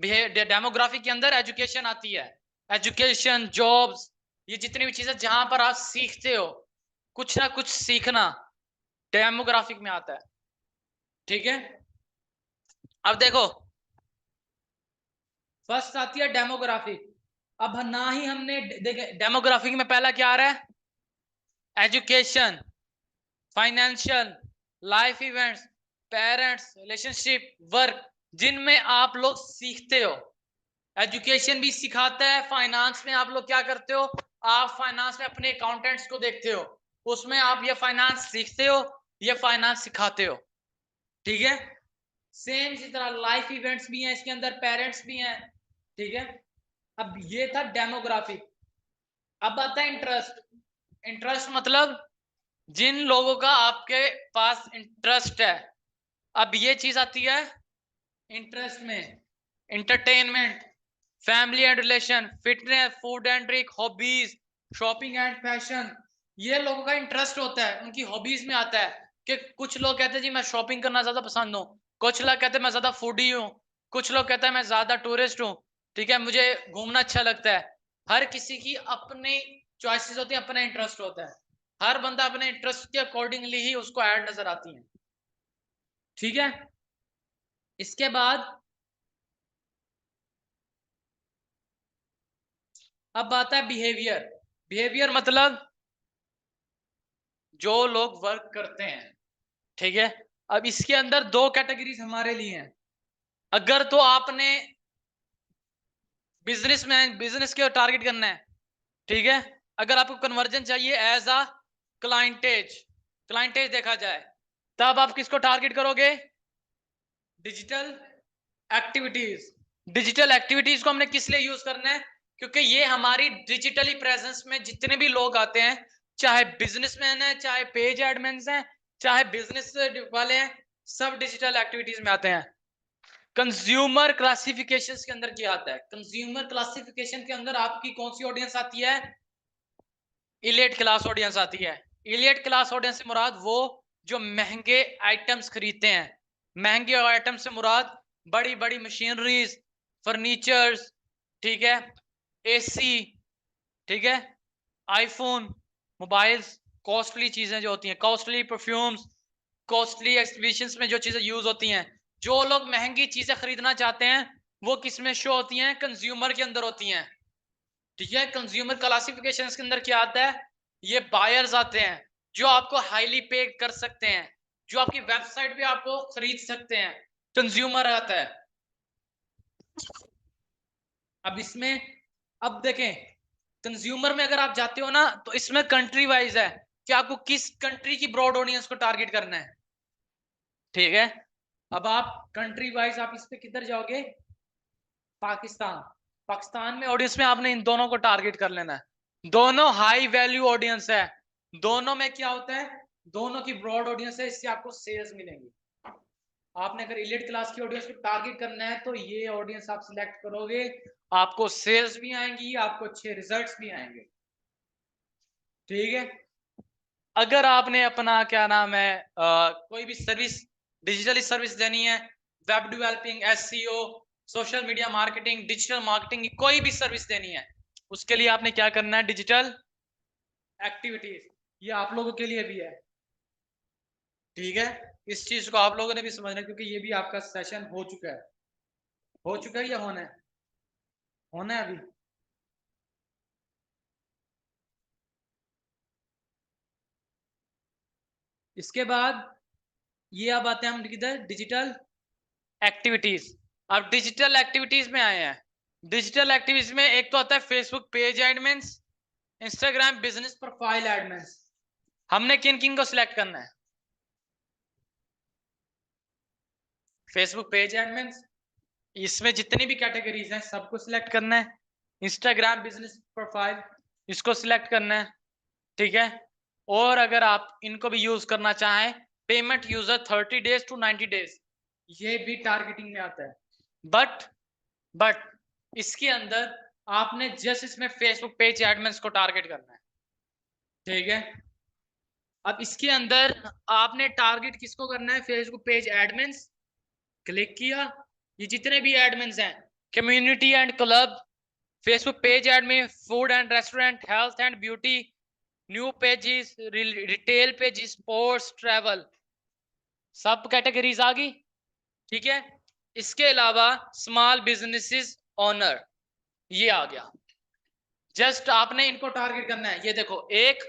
डेमोग्राफिक के अंदर एजुकेशन आती है, एजुकेशन, जॉब्स, ये जितनी भी चीजें जहां पर आप सीखते हो, कुछ ना कुछ सीखना, डेमोग्राफिक में आता है। ठीक है। अब देखो, फर्स्ट आती है डेमोग्राफिक। अब ना ही हमने देखे डेमोग्राफिक में पहला क्या आ रहा है? Education, financial, life events, parents, relationship, work, जिनमें आप लोग सीखते हो। एजुकेशन भी सिखाता है, फाइनेंस में आप लोग क्या करते हो? आप फाइनेंस में अपने अकाउंटेंट्स को देखते हो, उसमें आप ये फाइनेंस सीखते हो, ये फाइनेंस सिखाते हो। ठीक है। सेम इसी तरह लाइफ इवेंट्स भी हैं इसके अंदर, पेरेंट्स भी हैं। ठीक है। अब ये था डेमोग्राफिक। अब आता है इंटरेस्ट। इंटरेस्ट मतलब जिन लोगों का आपके पास इंटरेस्ट है। अब ये चीज आती है इंटरेस्ट में, entertainment, family and relation, fitness, food and drink, hobbies, shopping and fashion. ये लोगों का इंटरेस्ट होता है, उनकी हॉबीज में आता है। कि कुछ लोग कहते हैं जी मैं शॉपिंग करना ज्यादा पसंद हूँ, कुछ लोग कहते हैं मैं ज्यादा फूडी हूँ, कुछ लोग कहते हैं मैं ज्यादा टूरिस्ट हूँ। ठीक है, मुझे घूमना अच्छा लगता है। हर किसी की अपनी चॉइसेस होती है, अपना इंटरेस्ट होता है। हर बंदा अपने इंटरेस्ट के अकॉर्डिंगली ही उसको ऐड नजर आती है। ठीक है। इसके बाद अब आता है बिहेवियर। बिहेवियर मतलब जो लोग वर्क करते हैं। ठीक है। अब इसके अंदर दो कैटेगरीज हमारे लिए हैं। अगर तो आपने बिजनेस के टारगेट करना है। ठीक है। अगर आपको कन्वर्जन चाहिए एज अ क्लाइंटेज, क्लाइंटेज देखा जाए, तब आप किसको टारगेट करोगे? Digital activities. डिजिटल एक्टिविटीज को हमने किस लिए यूज करना है? क्योंकि ये हमारी डिजिटली प्रेजेंस में जितने भी लोग आते हैं, चाहे बिजनेसमैन है, चाहे पेज एडमिन है, चाहे बिजनेस वाले हैं, सब डिजिटल एक्टिविटीज में आते हैं। कंज्यूमर क्लासिफिकेशन के अंदर क्या आता है? कंज्यूमर क्लासिफिकेशन के अंदर आपकी कौन सी ऑडियंस आती है? इलियट क्लास ऑडियंस आती है। इलियट क्लास ऑडियंस से मुराद वो जो महंगे आइटम्स खरीदते हैं। महंगे आइटम से मुराद बड़ी बड़ी मशीनरीज, फर्नीचर्स, ठीक है, एसी, ठीक है, आईफोन, मोबाइल्स, कॉस्टली चीजें जो होती हैं, कॉस्टली परफ्यूम्स, कॉस्टली एक्सहिबिशंस में जो चीजें यूज होती हैं। जो लोग महंगी चीजें खरीदना चाहते हैं वो किस में शो होती हैं? कंज्यूमर के अंदर होती हैं। ठीक है। कंज्यूमर क्लासिफिकेशन के अंदर क्या आता है? ये बायर्स आते हैं जो आपको हाईली पे कर सकते हैं, जो आपकी वेबसाइट पे आपको खरीद सकते हैं। कंज्यूमर आता है। अब इसमें, अब देखें, कंज्यूमर में अगर आप जाते हो ना तो इसमें कंट्री वाइज है कि आपको किस कंट्री की ब्रॉड ऑडियंस को टारगेट करना है। ठीक है। अब आप कंट्री वाइज आप इस पे किधर जाओगे? पाकिस्तान। पाकिस्तान में ऑडियंस में आपने इन दोनों को टारगेट कर लेना है। दोनों हाई वैल्यू ऑडियंस है। दोनों में क्या होता है? दोनों की ब्रॉड ऑडियंस है, इससे आपको सेल्स मिलेंगी। आपने अगर इलीट क्लास की ऑडियंस को टारगेट करना है तो ये ऑडियंस आप सिलेक्ट करोगे, आपको सेल्स भी आएंगी, आपको अच्छे रिजल्ट्स भी आएंगे। ठीक है। अगर आपने अपना क्या नाम है कोई भी सर्विस, डिजिटली सर्विस देनी है, web developing, SEO, social media marketing, digital marketing की कोई भी सर्विस देनी है, उसके लिए आपने क्या करना है? Digital activities. ये आप लोगों के लिए भी है। ठीक है। इस चीज को आप लोगों ने भी समझना है, क्योंकि ये भी आपका सेशन हो चुका है। हो चुका है या होना है? होना है अभी। इसके बाद ये अब आते हैं हम किधर? Digital activities. अब डिजिटल एक्टिविटीज में आए हैं। डिजिटल एक्टिविटीज में एक तो आता है Facebook page admins, Instagram business profile admins. हमने किन किन को सिलेक्ट करना है? फेसबुक पेज एडमिन्स, इसमें जितनी भी कैटेगरीज हैं सबको सिलेक्ट करना है। इंस्टाग्राम बिजनेस प्रोफाइल, इसको सिलेक्ट करना है, ठीक है। और अगर आप इनको भी यूज करना चाहें, payment user 30 days to 90 days, ये भी टारगेटिंग में आता है। बट इसके अंदर आपने जस्ट इसमें फेसबुक पेज एडमिन्स को टारगेट करना है, ठीक है। अब इसके अंदर आपने टारगेट किसको करना है? फेसबुक पेज एडमिन्स, क्लिक किया, ये जितने भी एडमिन्स हैं, community and club, Facebook page admin, food and restaurant, health and beauty, new pages, retail pages, sports, travel, सब कैटेगरीज आ गई, ठीक है। इसके अलावा स्मॉल बिजनेसेस ओनर, ये आ गया। जस्ट आपने इनको टारगेट करना है। ये देखो, एक,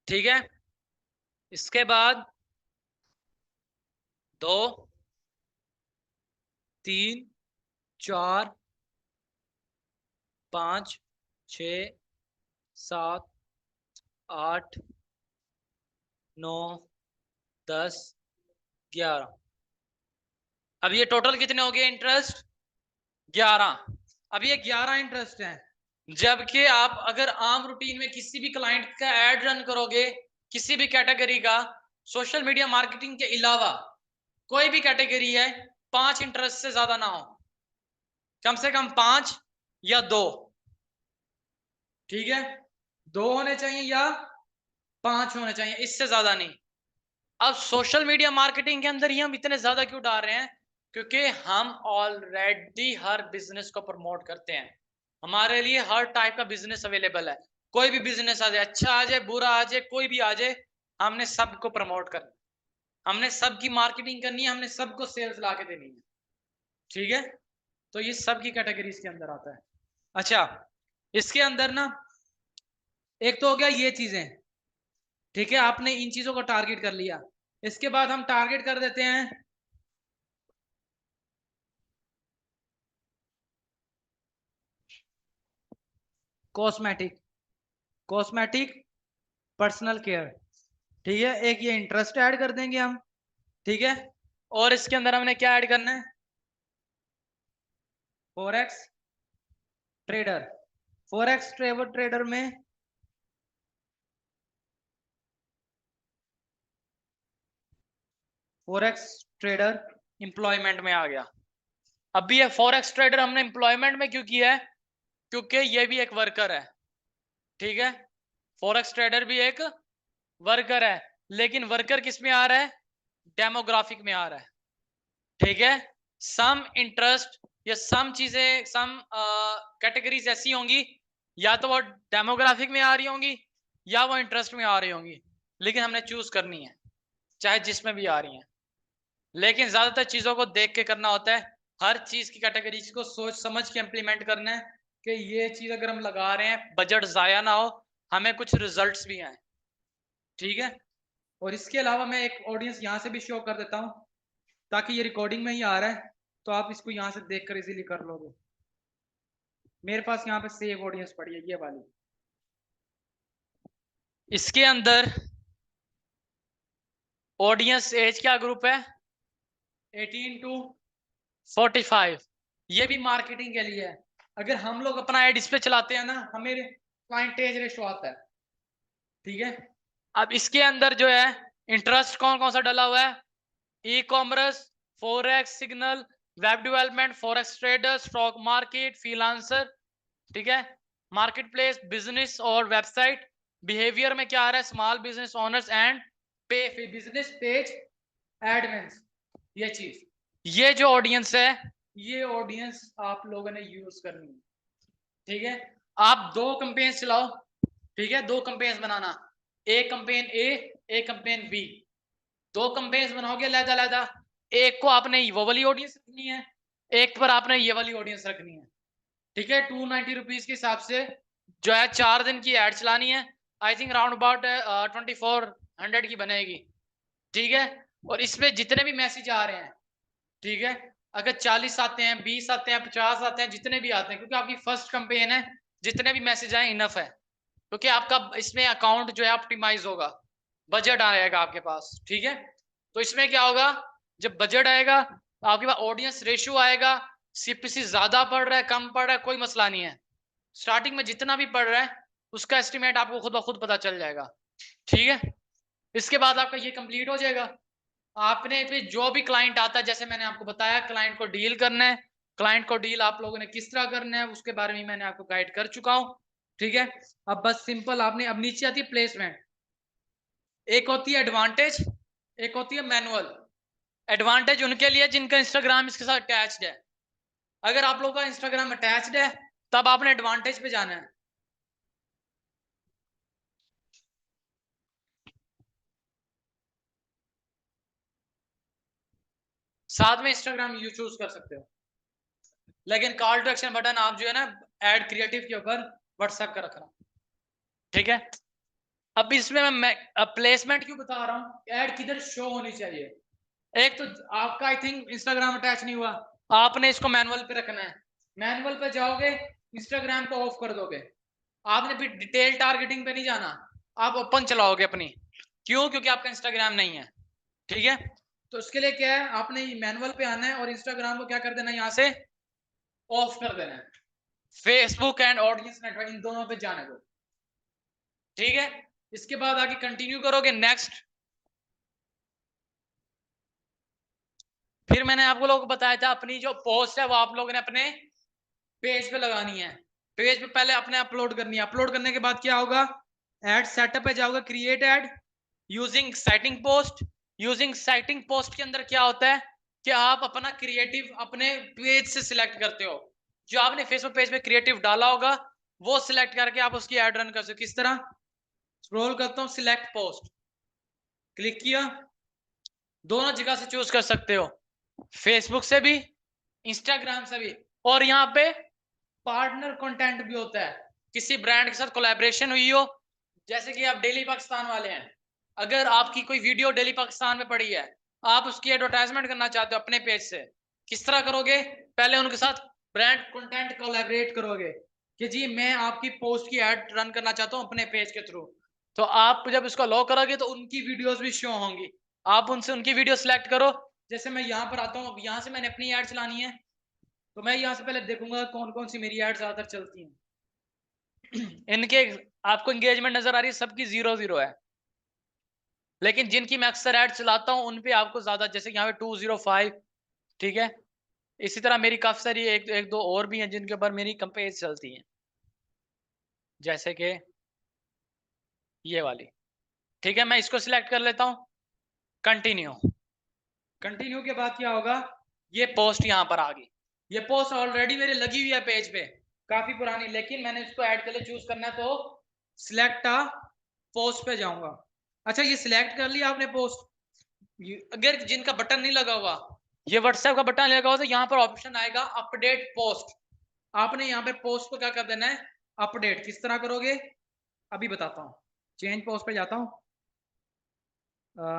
ठीक है, इसके बाद 2, 3, 4, 5, 6, 7, 8, 9, 10, 11। अब ये टोटल कितने हो गए इंटरेस्ट? 11। अब ये 11 इंटरेस्ट हैं। जबकि आप अगर आम रूटीन में किसी भी क्लाइंट का एड रन करोगे, किसी भी कैटेगरी का, सोशल मीडिया मार्केटिंग के अलावा कोई भी कैटेगरी है, 5 इंटरेस्ट से ज्यादा ना हो, कम से कम 5 या 2, ठीक है। 2 होने चाहिए या 5 होने चाहिए, इससे ज्यादा नहीं। अब सोशल मीडिया मार्केटिंग के अंदर ही हम इतने ज्यादा क्यों डाल रहे हैं? क्योंकि हम ऑलरेडी हर बिजनेस को प्रमोट करते हैं। हमारे लिए हर टाइप का बिजनेस अवेलेबल है। कोई भी बिजनेस आ जाए, अच्छा आ जाए, बुरा आ जाए, कोई भी आ जाए, हमने सबको प्रमोट करना, हमने सबकी मार्केटिंग करनी है, हमने सबको सेल्स ला के देनी है, ठीक है। तो ये सबकी कैटेगरीज के अंदर आता है। अच्छा, इसके अंदर ना एक तो हो गया ये चीजें, ठीक है, आपने इन चीजों को टारगेट कर लिया। इसके बाद हम टारगेट कर देते हैं कॉस्मेटिक, कॉस्मेटिक, पर्सनल केयर, ठीक है। एक ये इंटरेस्ट ऐड कर देंगे हम, ठीक है। और इसके अंदर हमने क्या ऐड करना है? Forex trader. फॉरेक्स ट्रेडर में फॉरेक्स ट्रेडर एम्प्लॉयमेंट में आ गया। अभी ये फॉरेक्स ट्रेडर हमने एम्प्लॉयमेंट में क्यों किया है? क्योंकि ये भी एक वर्कर है, ठीक है। फॉरेक्स ट्रेडर भी एक वर्कर है, लेकिन वर्कर किस में आ रहा है? डेमोग्राफिक में आ रहा है, ठीक है। सम इंटरेस्ट या सम चीजें, सम कैटेगरीज ऐसी होंगी, या तो वो डेमोग्राफिक में आ रही होंगी या वो इंटरेस्ट में आ रही होंगी, लेकिन हमने चूज करनी है, चाहे जिसमें भी आ रही हैं। लेकिन ज्यादातर चीजों को देख के करना होता है, हर चीज की कैटेगरीज को सोच समझ के इंप्लीमेंट करना है कि ये चीज अगर हम लगा रहे हैं, बजट जाया ना हो, हमें कुछ रिजल्ट्स भी आए, ठीक है। और इसके अलावा मैं एक ऑडियंस यहाँ से भी शो कर देता हूँ, ताकि ये रिकॉर्डिंग में ही आ रहा है, तो आप इसको यहाँ से देखकर इजीली कर लोगे। मेरे पास यहाँ पे सेव ऑडियंस पड़ी है, ये वाली। इसके अंदर ऑडियंस एज क्या ग्रुप है? 18 टू 45। ये भी मार्केटिंग के लिए है। अगर हम लोग अपना एड इस पे चलाते हैं ना, हमें क्लाइंट एज रेशो आता है, ठीक है। अब इसके अंदर जो है इंटरेस्ट कौन कौन सा डला हुआ है? E commerce, forex, signal, web development, forex trader, stock market, freelancer, ठीक है। मार्केट प्लेस, बिजनेस और वेबसाइट। बिहेवियर में क्या आ रहा है? स्मॉल बिजनेस ओनर्स एंड पे बिजनेस पेज एडमिन्स। ये चीज, ये जो ऑडियंस है, ये ऑडियंस आप लोगों ने यूज करनी है, ठीक है। आप 2 कैंपेन चलाओ, ठीक है, 2 कैंपेन बनाना, एक कैंपेन ए, एक कैंपेन बी। 2 कैंपेन बनाओगे अलग-अलग, एक को आपने वो वाली ऑडियंस रखनी है, एक पर आपने ये वाली ऑडियंस रखनी है, ठीक है। 290 रुपीज के हिसाब से जो है 4 दिन की एड चलानी है। आई थिंक राउंड अबाउट 2400 की बनेगी, ठीक है। और इसमें जितने भी मैसेज आ रहे हैं, ठीक है, अगर 40 आते हैं, 20 आते हैं, 50 आते हैं, जितने भी आते हैं, क्योंकि आपकी फर्स्ट कैंपेन है, जितने भी मैसेज आए इनफ है, क्योंकि आपका इसमें अकाउंट जो है ऑप्टिमाइज होगा, बजट आएगा आपके पास। ठीक है, तो इसमें क्या होगा, जब बजट आएगा तो आपके पास ऑडियंस रेशियो आएगा, सीपीसी ज्यादा पड़ रहा है, कम पड़ रहा है, कोई मसला नहीं है। स्टार्टिंग में जितना भी पड़ रहा है उसका एस्टिमेट आपको खुद ब खुद पता चल जाएगा। ठीक है, इसके बाद आपका ये कंप्लीट हो जाएगा। आपने फिर जो भी क्लाइंट आता है, जैसे मैंने आपको बताया, क्लाइंट को डील करना है, क्लाइंट को डील आप लोगों ने किस तरह करना है उसके बारे में मैंने आपको गाइड कर चुका हूं। ठीक है, अब बस सिंपल आपने, अब नीचे आती है प्लेसमेंट। एक होती है एडवांटेज, एक होती है मैनुअल। एडवांटेज उनके लिए जिनका इंस्टाग्राम इसके साथ अटैच्ड है। अगर आप लोगों का इंस्टाग्राम अटैच्ड है तब आपने एडवांटेज पे जाना है। साथ में इंस्टाग्राम यू चूज कर सकते हो, लेकिन कॉल टू एक्शन बटन आप जो है ना ऐड क्रिएटिव के ऊपर व्हाट्सएप का रखना। ठीक है, अब इसमें मैं प्लेसमेंट क्यों बता रहा हूँ, ऐड किधर शो होनी चाहिए। एक तो आपका आई थिंक इंस्टाग्राम अटैच नहीं हुआ, आपने इसको मैनुअल पे रखना है। मैनुअल पे जाओगे, इंस्टाग्राम को ऑफ कर दोगे, आपने फिर डिटेल टारगेटिंग पे नहीं जाना, आप ओपन चलाओगे अपनी। क्यों, क्योंकि आपका इंस्टाग्राम नहीं है। ठीक है, तो उसके लिए क्या है, आपने मैनुअल पे आना है और इंस्टाग्राम को क्या कर देना है, यहाँ से ऑफ कर देना है। फेसबुक एंड ऑडियंस नेटवर्क इन दोनों पे जाने दो। ठीक है, इसके बाद आगे कंटिन्यू करोगे, नेक्स्ट। फिर मैंने आप लोगों को बताया था अपनी जो पोस्ट है वो आप लोगों ने अपने पेज पे लगानी है। पेज पे पहले अपने अपलोड करनी है, अपलोड करने के बाद क्या होगा, एड सेटअप पे जाओगे, create ad using citing post. Using citing post के अंदर क्या होता है कि आप अपना क्रिएटिव अपने पेज से सिलेक्ट करते हो, जो आपने फेसबुक पेज पे क्रिएटिव डाला होगा वो सिलेक्ट करके आप उसकी एड रन कर सकते हो। किस तरह, स्क्रॉल करता हूं, सिलेक्ट पोस्ट, क्लिक किया, दोनों जगह से चूज कर सकते हो, फेसबुक से भी, इंस्टाग्राम से भी। और यहाँ पे पार्टनर कंटेंट भी होता है, किसी ब्रांड के साथ कोलैबोरेशन हुई हो, जैसे कि आप डेली पाकिस्तान वाले हैं, अगर आपकी कोई वीडियो डेली पाकिस्तान में पड़ी है, आप उसकी एडवर्टाइजमेंट करना चाहते हो अपने पेज से, किस तरह करोगे, पहले उनके साथ ब्रांड कंटेंट कोलैबोरेट करोगे कि जी मैं आपकी पोस्ट की एड रन करना चाहता हूं अपने पेज के थ्रू, तो आप जब इसको लॉ करोगे तो उनकी वीडियोस भी शो होंगी, आप उनसे उनकी वीडियो सिलेक्ट करो। जैसे मैं यहाँ पर आता हूँ, यहाँ से मैंने अपनी एड चलानी है, तो मैं यहाँ से पहले देखूंगा कौन कौन सी मेरी एड ज्यादातर चलती हैं। इनके आपको एंगेजमेंट नजर आ रही है, सबकी 0-0 है, लेकिन जिनकी मैं अक्सर ऐड चलाता हूं उन पे आपको ज्यादा, जैसे यहाँ पे 205। ठीक है, इसी तरह मेरी काफी सारी एक दो और भी हैं जिनके ऊपर मेरी कंपेज चलती हैं, जैसे कि ये वाली। ठीक है, मैं इसको सिलेक्ट कर लेता हूं, कंटिन्यू। कंटिन्यू के बाद क्या होगा, ये पोस्ट यहाँ पर आ गई, ये पोस्ट ऑलरेडी मेरी लगी हुई है पेज पे, काफी पुरानी, लेकिन मैंने इसको ऐड के लिए चूज करना है, तो सिलेक्ट आ पोस्ट पे जाऊंगा। अच्छा, ये सिलेक्ट कर लिया आपने पोस्ट, अगर जिनका बटन नहीं लगा हुआ, ये व्हाट्सएप का बटन लगा हुआ, तो यहाँ पर ऑप्शन आएगा अपडेट पोस्ट, आपने यहाँ पे पोस्ट को क्या कर देना है, अपडेट। किस तरह करोगे अभी बताता हूँ, चेंज पोस्ट पे जाता हूँ,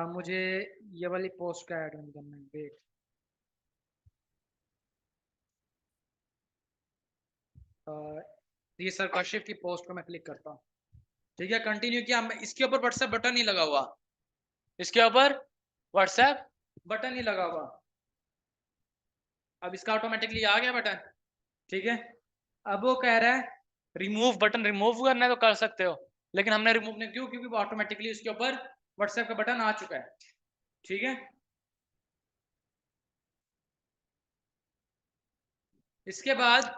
मुझे ये वाली पोस्ट का ऐड करना है, वेट, ये सर कशिफ की पोस्ट को मैं क्लिक करता हूँ। ठीक है, कंटिन्यू किया, इसके ऊपर व्हाट्सएप बटन नहीं लगा हुआ, इसके ऊपर व्हाट्सएप बटन नहीं लगा हुआ, अब इसका ऑटोमेटिकली आ गया बटन। ठीक है, अब वो कह रहा है रिमूव बटन, रिमूव करना है तो कर सकते हो, लेकिन हमने रिमूव नहीं, क्यों, क्योंकि वो ऑटोमेटिकली उसके ऊपर व्हाट्सएप का बटन आ चुका है। ठीक है, इसके बाद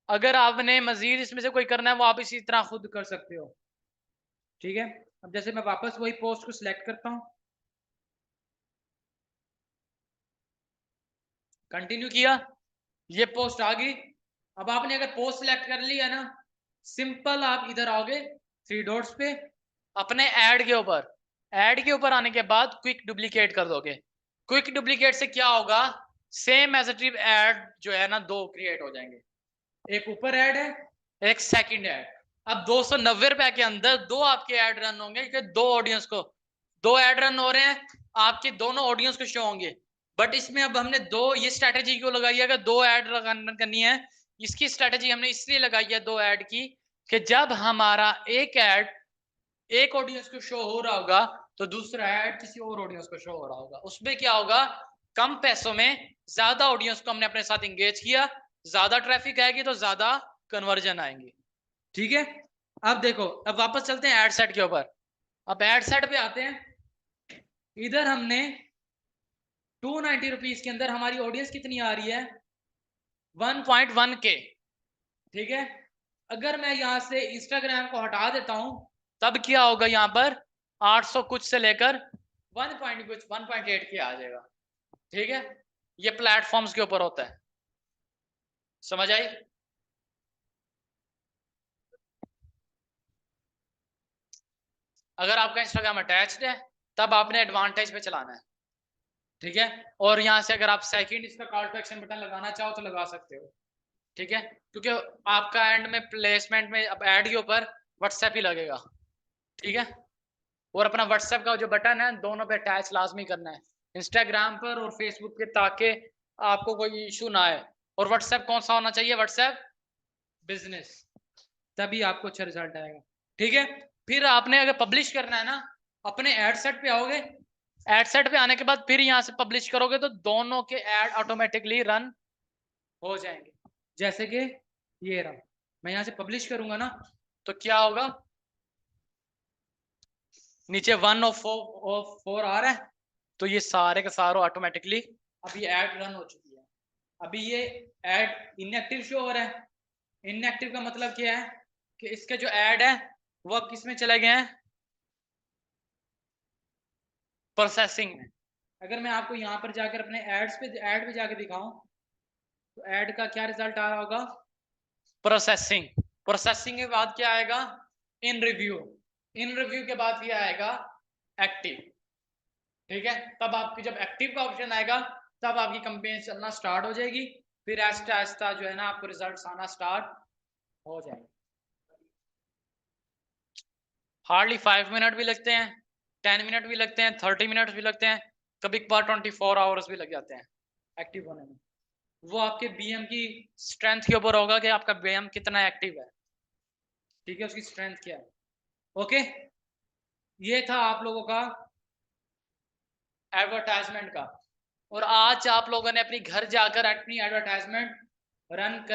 अगर आपने मजीद इसमें से कोई करना है वो आप इसी तरह खुद कर सकते हो। ठीक है, अब जैसे मैं वापस वही पोस्ट को सिलेक्ट करता हूं, कंटिन्यू किया, ये पोस्ट आ गई। अब आपने अगर पोस्ट सिलेक्ट कर लिया ना, सिंपल आप इधर आओगे 3 डॉट्स पे, अपने ऐड के ऊपर, ऐड के ऊपर आने के बाद क्विक डुप्लीकेट कर दोगे। क्विक डुप्लीकेट से क्या होगा, सेम एज इट ऐड जो है ना 2 क्रिएट हो जाएंगे, एक ऊपर ऐड है, एक सेकंड ऐड। अब 290 रुपए के अंदर 2 आपके ऐड रन होंगे, कि 2 ऑडियंस को 2 ऐड रन हो रहे हैं, आपके दोनों ऑडियंस को शो होंगे। बट इसमें अब हमने दो, ये स्ट्रैटेजी क्यों लगाई है, अगर दो ऐड रन करनी है, इसकी स्ट्रैटेजी हमने इसलिए लगाई है दो ऐड की, कि जब हमारा एक ऐड एक ऑडियंस को शो हो रहा होगा तो दूसरा ऐड किसी और ऑडियंस को शो हो रहा होगा। उसमें क्या होगा, कम पैसों में ज्यादा ऑडियंस को हमने अपने साथ एंगेज किया, ज्यादा ट्रैफिक आएगी तो ज्यादा कन्वर्जन आएंगे। ठीक है, अब देखो, अब वापस चलते हैं एड सेट के ऊपर। अब एड सेट पे आते हैं। इधर हमने 290 रुपीज के अंदर हमारी ऑडियंस कितनी आ रही है, 1.1 के। ठीक है, अगर मैं यहां से इंस्टाग्राम को हटा देता हूं तब क्या होगा, यहां पर 800 कुछ से लेकर 1.8 के आ जाएगा। ठीक है, ये प्लेटफॉर्म्स के ऊपर होता है, समझ आई। अगर आपका इंस्टाग्राम अटैच्ड है तब आपने एडवांटेज पे चलाना है। ठीक है, और यहां से अगर आप सेकंड इसका कॉल टू एक्शन बटन लगाना चाहो तो लगा सकते हो। ठीक है, क्योंकि आपका एंड में प्लेसमेंट में अब ऐड के ऊपर व्हाट्सएप ही लगेगा। ठीक है, और अपना व्हाट्सएप का जो बटन है दोनों पे अटैच लाजमी करना है, इंस्टाग्राम पर और फेसबुक पे, ताकि आपको कोई इशू ना आए। और व्हाट्सएप कौन सा होना चाहिए, व्हाट्सएप बिजनेस, तभी आपको अच्छा रिजल्ट आएगा। ठीक है, फिर आपने अगर पब्लिश करना है ना, अपने एड सेट पे आओगे, एड सेट पे आने के बाद फिर यहां से पब्लिश करोगे तो दोनों के ऐड ऑटोमेटिकली रन हो जाएंगे। जैसे कि ये रहा, मैं यहां से पब्लिश करूंगा ना तो क्या होगा, नीचे 1 ऑफ 4 आ रहा है, तो ये सारे का सारे ऑटोमेटिकली अभी ऐड रन हो चुकी है। अभी ये ऐड इनएक्टिव शो हो रहा है। इनएक्टिव का मतलब क्या है कि इसके जो ऐड है वो अब किस में चले गए हैं, प्रोसेसिंग में। अगर मैं आपको यहाँ पर जाकर अपने एड्स पे, ऐड पे जाकर दिखाऊं तो ऐड का क्या रिजल्ट आ रहा होगा, प्रोसेसिंग। प्रोसेसिंग के बाद क्या आएगा, इन रिव्यू। इन रिव्यू के बाद क्या आएगा, एक्टिव। ठीक है, तब आपकी जब एक्टिव का ऑप्शन आएगा तब आपकी कंपेन चलना स्टार्ट हो जाएगी, फिर आहिस्ता आहिस्ता जो है ना आपको रिजल्ट आना स्टार्ट हो जाएंगे। हार्डली 5 मिनट भी लगते हैं, 10 मिनट भी लगते हैं, 30 मिनट भी लगते हैं, कभी कभार 24 आवर्स भी लग जाते हैं एक्टिव होने में। वो आपके बीएम की स्ट्रेंथ के ऊपर होगा कि आपका बीएम कितना एक्टिव है। ठीक है, उसकी स्ट्रेंथ क्या है। ओके, ये था आप लोगों का एडवर्टाइजमेंट का। और आज आप लोगों ने अपनी घर जाकर अपनी एडवर्टाइजमेंट रन कर